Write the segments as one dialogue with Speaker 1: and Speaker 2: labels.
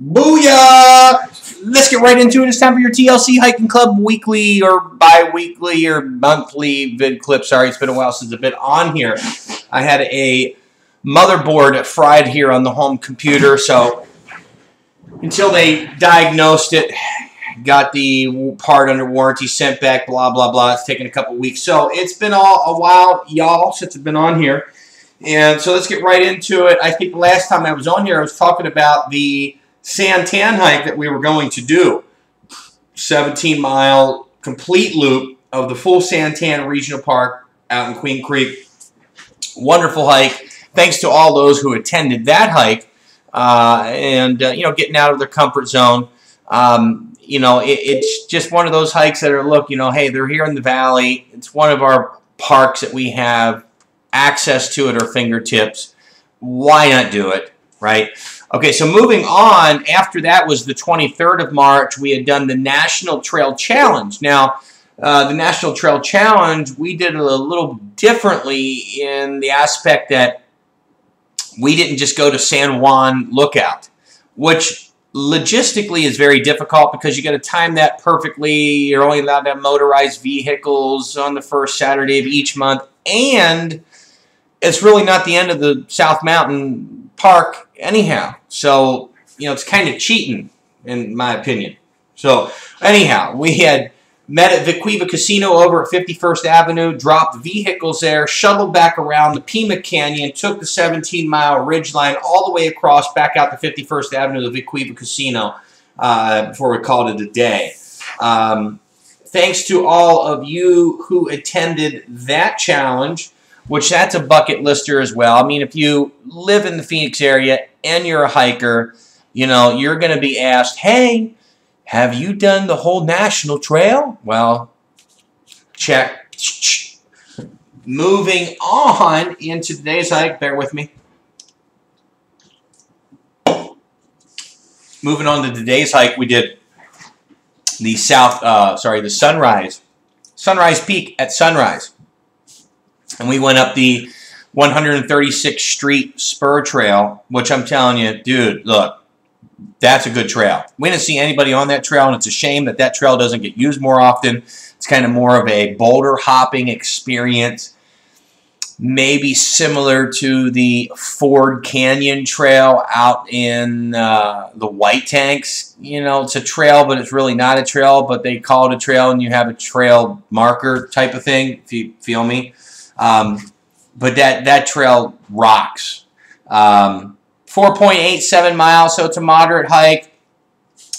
Speaker 1: Booyah! Let's get right into it. It's time for your TLC Hiking Club weekly or bi-weekly or monthly vid clip. Sorry, it's been a while since I've been on here. I had a motherboard fried here on the home computer, so until they diagnosed it, got the part under warranty, sent back, blah, blah, blah. It's taken a couple weeks. So it's been a while, y'all, since I've been on here. And so let's get right into it. I think last time I was on here, I was talking about the Santan hike that we were going to do. 17-mile complete loop of the full Santan Regional Park out in Queen Creek. Wonderful hike. Thanks to all those who attended that hike and you know, getting out of their comfort zone. You know, it's just one of those hikes that are, look, you know, hey, they're here in the valley. It's one of our parks that we have access to at our fingertips. Why not do it, right? Okay, so moving on, after that was the 23rd of March, we had done the National Trail Challenge. Now, the National Trail Challenge, we did it a little differently in the aspect that we didn't just go to San Juan Lookout, which logistically is very difficult because you got to time that perfectly. You're only allowed to have motorized vehicles on the first Saturday of each month, and it's really not the end of the South Mountain Park anyhow. So, you know, it's kind of cheating, in my opinion. So, anyhow, we had met at Vaquiva Casino over at 51st Avenue, dropped vehicles there, shuttled back around the Pima Canyon, took the 17-mile ridgeline all the way across, back out to 51st Avenue to the Vaquiva Casino before we called it a day. Thanks to all of you who attended that challenge, which that's a bucket lister as well. I mean, if you live in the Phoenix area and you're a hiker, you know, you're going to be asked, hey, have you done the whole National Trail? Well, check. Moving on into today's hike, bear with me. Moving on to today's hike, we did the Sunrise Peak at sunrise. And we went up the 136th Street Spur Trail, which I'm telling you, dude, look, that's a good trail. We didn't see anybody on that trail, and it's a shame that that trail doesn't get used more often. It's kind of more of a boulder hopping experience, maybe similar to the Ford Canyon Trail out in the White Tanks. You know, it's a trail, but it's really not a trail, but they call it a trail, and you have a trail marker type of thing, if you feel me. But that trail rocks. 4.87 miles, so it's a moderate hike.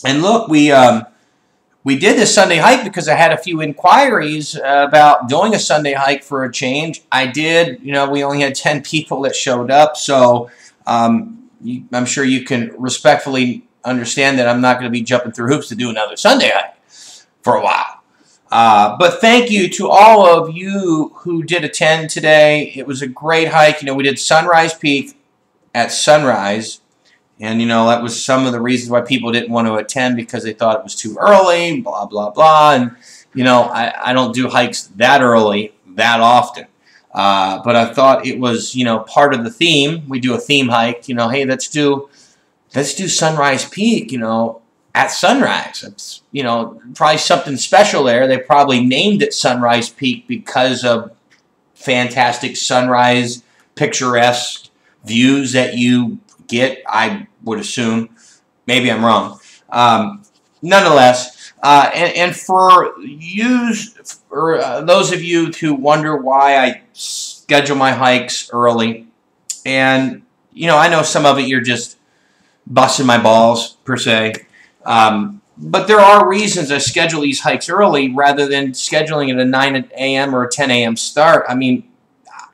Speaker 1: And look, we did this Sunday hike because I had a few inquiries about doing a Sunday hike for a change. I did. You know, we only had 10 people that showed up, so I'm sure you can respectfully understand that I'm not going to be jumping through hoops to do another Sunday hike for a while. But thank you to all of you who did attend today. It was a great hike. You know, we did Sunrise Peak at sunrise, and, you know, that was some of the reasons why people didn't want to attend, because they thought it was too early, blah, blah, blah. And, you know, I don't do hikes that early that often. But I thought it was, you know, part of the theme. We do a theme hike. You know, hey, let's do Sunrise Peak, you know, at sunrise. It's, you know, probably something special there. They probably named it Sunrise Peak because of fantastic sunrise, picturesque views that you get, I would assume. Maybe I'm wrong. Nonetheless, and for those of you who wonder why I schedule my hikes early, and, you know, I know some of it you're just busting my balls, per se. But there are reasons I schedule these hikes early rather than scheduling at a 9 a.m. or a 10 a.m. start. I mean,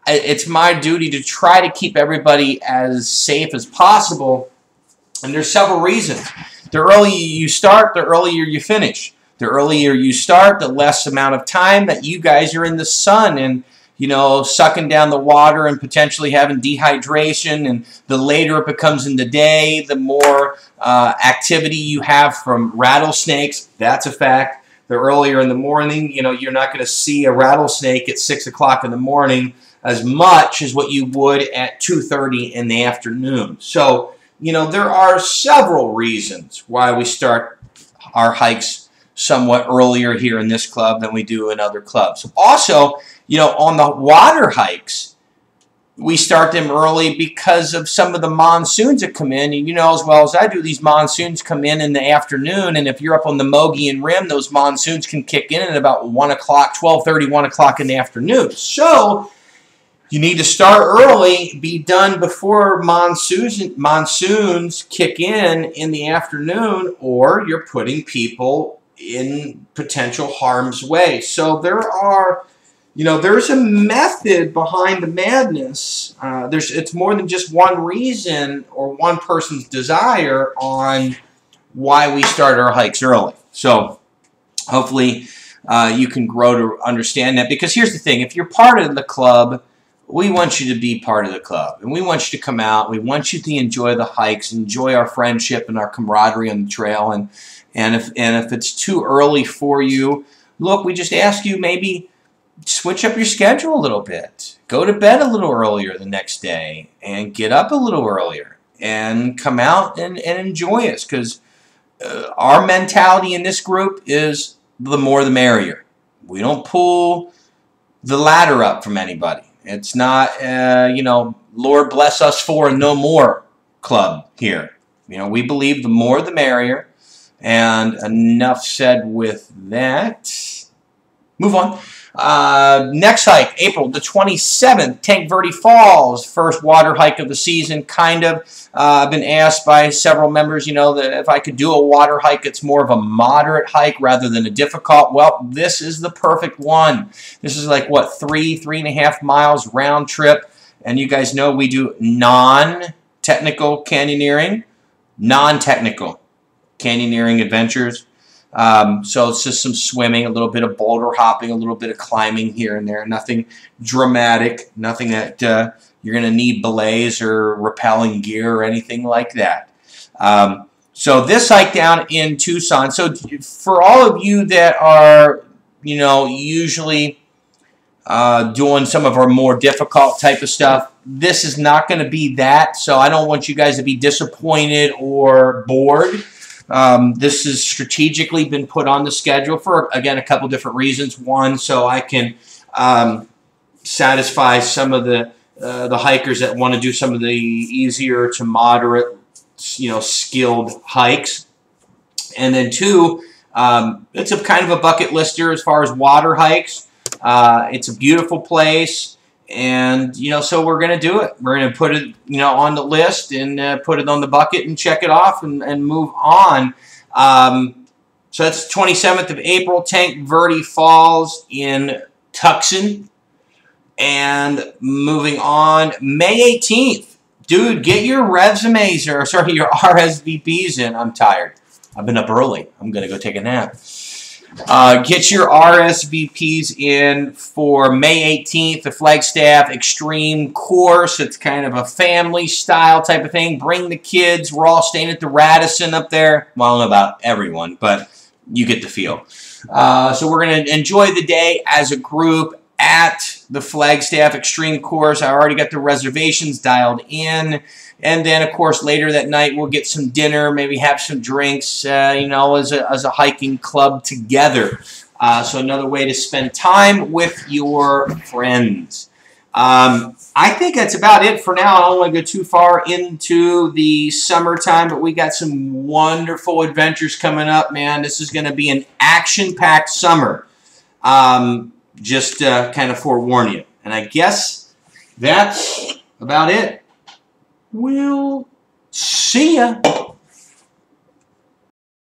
Speaker 1: it's my duty to try to keep everybody as safe as possible, and there's several reasons. The earlier you start, the earlier you finish. The earlier you start, the less amount of time that you guys are in the sun and, you know, sucking down the water and potentially having dehydration. And the later it becomes in the day, the more activity you have from rattlesnakes. That's a fact. The earlier in the morning, you know, you're not going to see a rattlesnake at 6 o'clock in the morning as much as what you would at 2:30 in the afternoon. So you know, there are several reasons why we start our hikes somewhat earlier here in this club than we do in other clubs. Also, you know, on the water hikes, we start them early because of some of the monsoons that come in. And you know as well as I do, these monsoons come in the afternoon, and if you're up on the Mogollon Rim, those monsoons can kick in at about 1 o'clock, 12:30, 1 o'clock in the afternoon. So you need to start early, be done before monsoons kick in the afternoon, or you're putting people in potential harm's way. So there are, you know, there's a method behind the madness. It's more than just one reason or one person's desire on why we start our hikes early. So hopefully you can grow to understand that, because here's the thing: if you're part of the club, we want you to be part of the club, and we want you to come out. We want you to enjoy the hikes, enjoy our friendship and our camaraderie on the trail. And if it's too early for you, look, we just ask you maybe switch up your schedule a little bit. Go to bed a little earlier the next day and get up a little earlier and come out and enjoy us, because our mentality in this group is the more the merrier. We don't pull the ladder up from anybody. It's not, you know, Lord bless us for and no more club here. You know, we believe the more the merrier. And enough said with that. Move on. Next hike, April the 27th, Tank Verde Falls, first water hike of the season, kind of. I've been asked by several members, you know, that if I could do a water hike, it's more of a moderate hike rather than a difficult. Well, this is the perfect one. This is like, what, 3.5 miles round trip. And you guys know we do non-technical canyoneering, non-technical canyoneering adventures. So it's just some swimming, a little bit of boulder hopping, a little bit of climbing here and there. Nothing dramatic, nothing that you're going to need belays or rappelling gear or anything like that. So this hike down in Tucson. So for all of you that are, you know, usually doing some of our more difficult type of stuff, this is not going to be that. So I don't want you guys to be disappointed or bored. This has strategically been put on the schedule for, again, a couple different reasons. One, so I can satisfy some of the hikers that want to do some of the easier to moderate, you know, skilled hikes. And then two, it's a kind of a bucket lister as far as water hikes. It's a beautiful place. And, you know, so we're going to do it. We're going to put it, you know, on the list and put it on the bucket and check it off and move on. So that's 27th of April, Tank Verde Falls in Tucson. And moving on, May 18th. Dude, get your resumes, or sorry, your RSVPs in. I'm tired. I've been up early. I'm going to go take a nap. Get your RSVPs in for May 18th, the Flagstaff Extreme course. It's kind of a family style type of thing. Bring the kids. We're all staying at the Radisson up there. Well, I don't know about everyone, but you get the feel. So we're going to enjoy the day as a group at the Flagstaff Extreme course. I already got the reservations dialed in. And then, of course, later that night, we'll get some dinner, maybe have some drinks, you know, as a hiking club together. So another way to spend time with your friends. I think that's about it for now. I don't want to go too far into the summertime, but we got some wonderful adventures coming up, man. This is going to be an action-packed summer. Just kind of forewarn you. And I guess that's about it. We'll see ya.